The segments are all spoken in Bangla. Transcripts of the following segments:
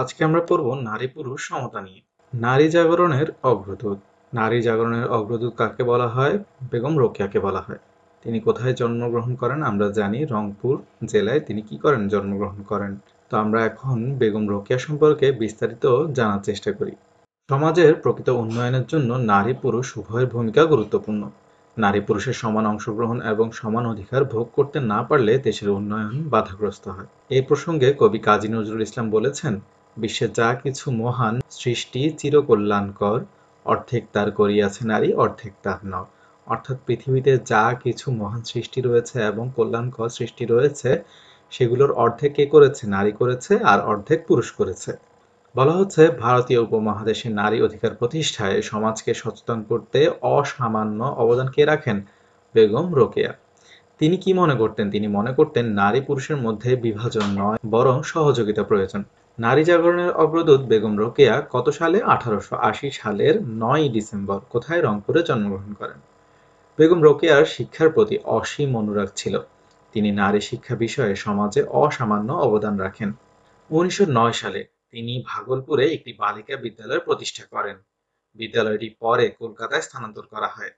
আজকে আমরা পড়ব নারী পুরুষ সমতা নিয়ে। নারী জাগরণের অগ্রদূত। নারী জাগরণের অগ্রদূত কাকে বলা হয়? বেগম রোকেয়াকে বলা হয়। তিনি কোথায় জন্মগ্রহণ করেন? আমরা জানি রংপুর জেলায় তিনি কি করেন? জন্মগ্রহণ করেন। তো আমরা এখন বেগম রোকেয়া সম্পর্কে বিস্তারিত জানার চেষ্টা করি। সমাজের প্রকৃত উন্নয়নের জন্য নারী পুরুষ উভয়ের ভূমিকা গুরুত্বপূর্ণ। নারী পুরুষের সমান অংশগ্রহণ এবং সমান অধিকার ভোগ করতে না পারলে দেশের উন্নয়ন বাধাগ্রস্ত হয়। এই প্রসঙ্গে কবি কাজী নজরুল ইসলাম বলেছেন, বিশ্বে যা কিছু মহান সৃষ্টি চিরকল্যাণকর, অর্ধেক তার করিয়াছে নারী, অর্ধেক তার নর। অর্থাৎ পৃথিবীতে যা কিছু মহান সৃষ্টি রয়েছে এবং কল্যাণকর সৃষ্টি রয়েছে, সেগুলোর অর্ধেক কে করেছে? নারী করেছে, আর অর্ধেক পুরুষ করেছে। বলা হচ্ছে, ভারতীয় উপমহাদেশে নারী অধিকার প্রতিষ্ঠায় সমাজকে সচেতন করতে অসামান্য অবদান কে রাখেন? বেগম রোকেয়া। তিনি কি মনে করতেন? তিনি মনে করতেন নারী পুরুষের মধ্যে বিভাজন নয়, বরং সহযোগিতা প্রয়োজন। নারী জাগরণের অগ্রদূত বেগম রোকেয়া কত সালে? 1880 সালের 9 ডিসেম্বর। কোথায়? রংপুরে জন্মগ্রহণ করেন। বেগম রোকেয়ার শিক্ষার প্রতি অসীম অনুরাগ ছিল। তিনি নারী শিক্ষা বিষয়ে সমাজে অসামান্য অবদান রাখেন। 1909 সালে তিনি ভাগলপুরে একটি বালিকা বিদ্যালয় প্রতিষ্ঠা করেন। বিদ্যালয়টি পরে কলকাতায় স্থানান্তর করা হয়।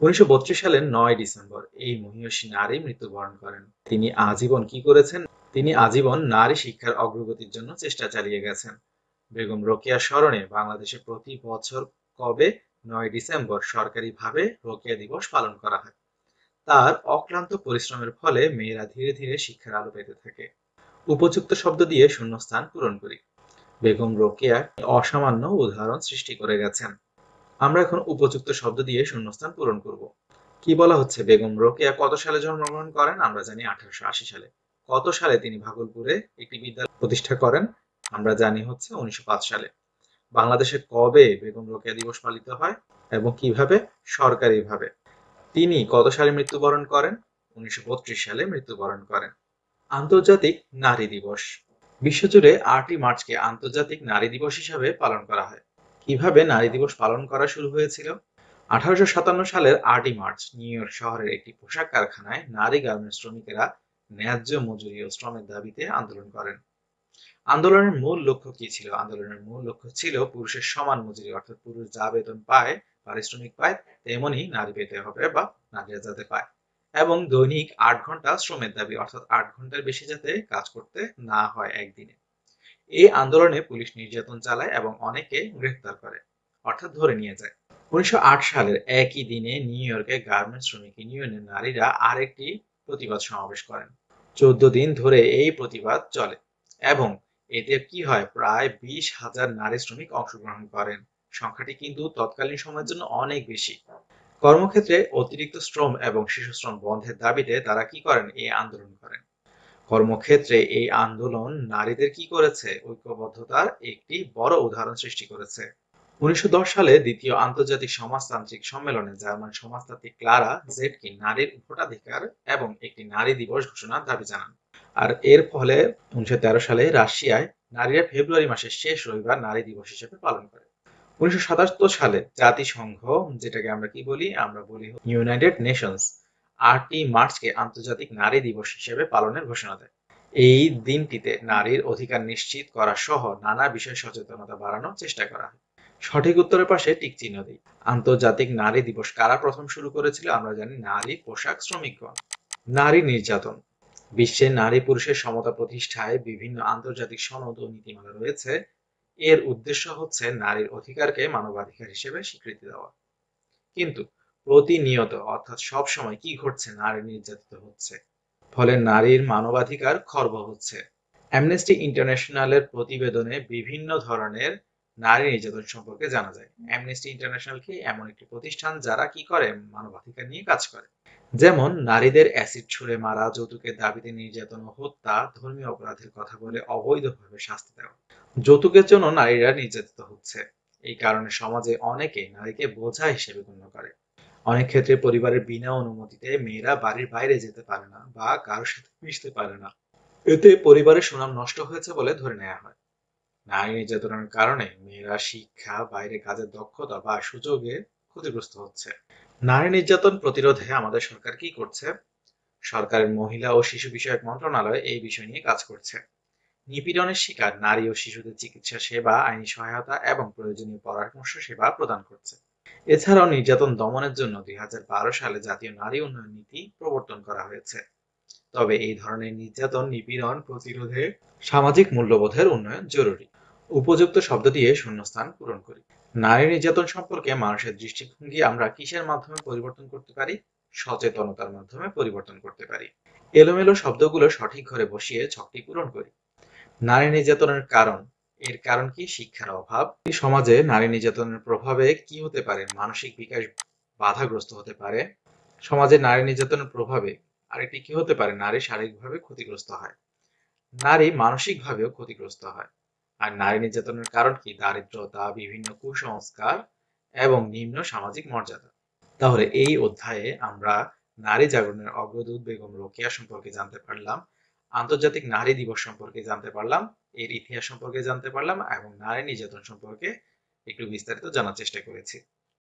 1932 সালের 9 ডিসেম্বর এই মহিয়সী নারী মৃত্যুবরণ করেন। তিনি আজীবন কি করেছেন? তিনি আজীবন নারী শিক্ষার অগ্রগতির জন্য চেষ্টা চালিয়ে গেছেন। বেগম রোকেয়ার স্মরণে বাংলাদেশে প্রতি বছর কবে? 9 ডিসেম্বর সরকারিভাবে রোকেয়া দিবস পালন করা হয়। তার অক্লান্ত পরিশ্রমের ফলে মেয়েরা ধীরে ধীরে শিক্ষার আলো পেতে থাকে। উপযুক্ত শব্দ দিয়ে শূন্যস্থান পূরণ করি। বেগম রোকেয়া অসামান্য উদাহরণ সৃষ্টি করে গেছেন। আমরা এখন উপযুক্ত শব্দ দিয়ে শূন্যস্থান পূরণ করব। কি বলা হচ্ছে? বেগম রোকেয়া কত সালে জন্মগ্রহণ করেন? আমরা জানি 1880 সালে। কত সালে তিনি ভাগলপুরে একটি বিদ্যালয় প্রতিষ্ঠা করেন? আমরা জানি হচ্ছে 1905 সালে। বাংলাদেশে কবে বেগম রোকেয়া দিবস পালিত হয় এবং কিভাবে? সরকারিভাবে। তিনি কত সালে মৃত্যুবরণ করেন? 1932 সালে মৃত্যুবরণ করেন। আন্তর্জাতিক নারী দিবস। বিশ্বজুড়ে 8ই মার্চকে আন্তর্জাতিক নারী দিবস হিসাবে পালন করা হয়। কিভাবে নারী দিবস পালন করা শুরু হয়েছিল? 1857 সালের 8ই মার্চ নিউ ইয়র্ক শহরের একটি পোশাক কারখানায় নারী গার্মেন্টস শ্রমিকেরা ন্যায্য মজুরি ও শ্রমের দাবিতে আন্দোলন করেন। আন্দোলনের মূল লক্ষ্য কি ছিল? আন্দোলনের মূল লক্ষ্য ছিল পুরুষের সমান মজুরি, অর্থাৎ পুরুষ যা বেতন পায়, পারিশ্রমিক পায়, তেমনি নারী পেতে হবে বা নারীরা যাতে পায়। এবং দৈনিক 8 ঘন্টা শ্রমের দাবি, অর্থাৎ 8 ঘন্টার বেশি যাতে কাজ করতে না হয় একদিনে। এই আন্দোলনে পুলিশ নির্যাতন চালায় এবং অনেকে গ্রেফতার করে, অর্থাৎ ধরে নিয়ে যায়। 1908 সালের একই দিনে নিউ ইয়র্কে গার্মেন্টস শ্রমিক ইউনিয়নের নারীরা আরেকটি প্রতিবাদ সমাবেশ করেন। 14 দিন ধরে এই প্রতিবাদ চলে এবং এতে কি হয়? প্রায় 20,000 নারী শ্রমিক অংশগ্রহণ করেন। সংখ্যাটি কিন্তু তৎকালীন সময়ের জন্য অনেক বেশি। কর্মক্ষেত্রে অতিরিক্ত শ্রম এবং শিশুশ্রম বন্ধের দাবিতে তারা কি করেন? এই আন্দোলন করেন। কর্মক্ষেত্রে এই আন্দোলন নারীদের কি করেছে? ঐক্যবদ্ধতার একটি বড় উদাহরণ সৃষ্টি করেছে। 1910 সালে দ্বিতীয় আন্তর্জাতিক সমাজতান্ত্রিক সম্মেলনে জার্মান সমাজতান্ত্রিক ক্লারা জেটকিন নারীর ভোটাধিকার এবং একটি নারী দিবস ঘোষণার দাবি জানান। আর এর ফলে 1913 সালে রাশিয়ায় নারীরা ফেব্রুয়ারি মাসের শেষ রবিবার নারী দিবস হিসেবে পালন করে। 1977 সালে জাতিসংঘ, যেটাকে আমরা কি বলি? আমরা বলি ইউনাইটেড নেশনস, 8ই মার্চকে আন্তর্জাতিক নারী দিবস হিসেবে পালনের ঘোষণা দেয়। এই দিনটিতে নারীর অধিকার নিশ্চিত করা সহ নানা বিষয়ে সচেতনতা বাড়ানোর চেষ্টা করা হয়। সঠিক উত্তরের পাশে টিক চিহ্ন দিই। আন্তর্জাতিক নারী দিবস কারা প্রথম শুরু করেছিল? আমরা জানি নারী পোশাক শ্রমিকগণ। নারী নির্যাতন। বিশ্বে নারী পুরুষের সমতা প্রতিষ্ঠায় বিভিন্ন আন্তর্জাতিক সনদ ও নীতিমালা রয়েছে। এর উদ্দেশ্য হচ্ছে নারীর অধিকারকে মানবাধিকার হিসেবে স্বীকৃতি দেওয়া। কিন্তু প্রতিনিয়ত, অর্থাৎ সব সময় কি ঘটছে? নারী নির্যাতিত হচ্ছে, ফলে নারীর মানবাধিকার খর্ব হচ্ছে। অ্যামনেস্টি ইন্টারন্যাশনালের প্রতিবেদনে বিভিন্ন ধরনের নারী নির্যাতন সম্পর্কে জানা যায়। অ্যামনেস্টি ইন্টারন্যাশনাল কি? এমন একটি প্রতিষ্ঠান যারা কি করে? মানবাধিকার নিয়ে কাজ করে। যেমন নারীদের অ্যাসিড ছুঁড়ে মারা, যৌতুকের দাবিতে নির্যাতন ও হত্যা, ধর্মীয় অপরাধের কথা বলে অবৈধভাবে শাস্তি দেওয়া। যৌতুকের জন্য নারীরা নির্যাতিত হচ্ছে। এই কারণে সমাজে অনেকে নারীকে বোঝা হিসেবে গণ্য করে। অনেক ক্ষেত্রে পরিবারের বিনা অনুমতিতে মেয়েরা বাড়ির বাইরে যেতে পারে না বা কারোর সাথে মিশতে পারে না। এতে পরিবারের সুনাম নষ্ট হয়েছে বলে ধরে নেওয়া হয়। নারী নির্যাতনের কারণে মেয়েরা শিক্ষা, বাইরে কাজের দক্ষতা বা সুযোগে ক্ষতিগ্রস্ত হচ্ছে। নারী নির্যাতন প্রতিরোধে আমাদের সরকার কি করছে? সরকারের মহিলা ও শিশু বিষয়ক মন্ত্রণালয় এই বিষয় নিয়ে কাজ করছে। নিপীড়নের শিকার নারী ও শিশুদের চিকিৎসা সেবা, আইনি সহায়তা এবং প্রয়োজনীয় পরামর্শ সেবা প্রদান করছে। এছাড়াও নির্যাতন দমনের জন্য ২০১২ সালে জাতীয় নারী উন্নয়ন নীতি প্রবর্তন করা হয়েছে। তবে এই ধরনের নির্যাতন নিপীড়ন প্রতিরোধে সামাজিক মূল্যবোধের উন্নয়ন জরুরি। উপযুক্ত শব্দ দিয়ে শূন্যস্থান পূরণ করি। নারী নির্যাতন সম্পর্কে মানুষের দৃষ্টিভঙ্গি আমরা কিসের মাধ্যমে পরিবর্তন করতে পারি? সচেতনতার মাধ্যমে পরিবর্তন করতে পারি। এলোমেলো শব্দগুলো সঠিক ঘরে বসিয়ে ছকটি পূরণ করি। নারী নির্যাতনের কারণ, এর কারণ কি? শিক্ষার অভাব। এই সমাজে নারী নির্যাতনের প্রভাবে কি হতে পারে? মানসিক বিকাশ বাধাগ্রস্ত হতে পারে। সমাজে নারী নির্যাতনের প্রভাবে আরেকটি কি হতে পারে? নারী শারীরিকভাবে ক্ষতিগ্রস্ত হয়, নারী মানসিকভাবেও ক্ষতিগ্রস্ত হয়। আর নারী নির্যাতনের কারণ কি? দারিদ্রতা, বিভিন্ন কুসংস্কার এবং নিম্ন সামাজিক মর্যাদা। তাহলে এই অধ্যায়ে আমরা নারী জাগরণের অগ্রদূত বেগম রোকেয়া সম্পর্কে জানতে পারলাম, আন্তর্জাতিক নারী দিবস সম্পর্কে জানতে পারলাম, এর ইতিহাস সম্পর্কে জানতে পারলাম এবং নারী নির্যাতন সম্পর্কে একটু বিস্তারিত জানার চেষ্টা করেছি।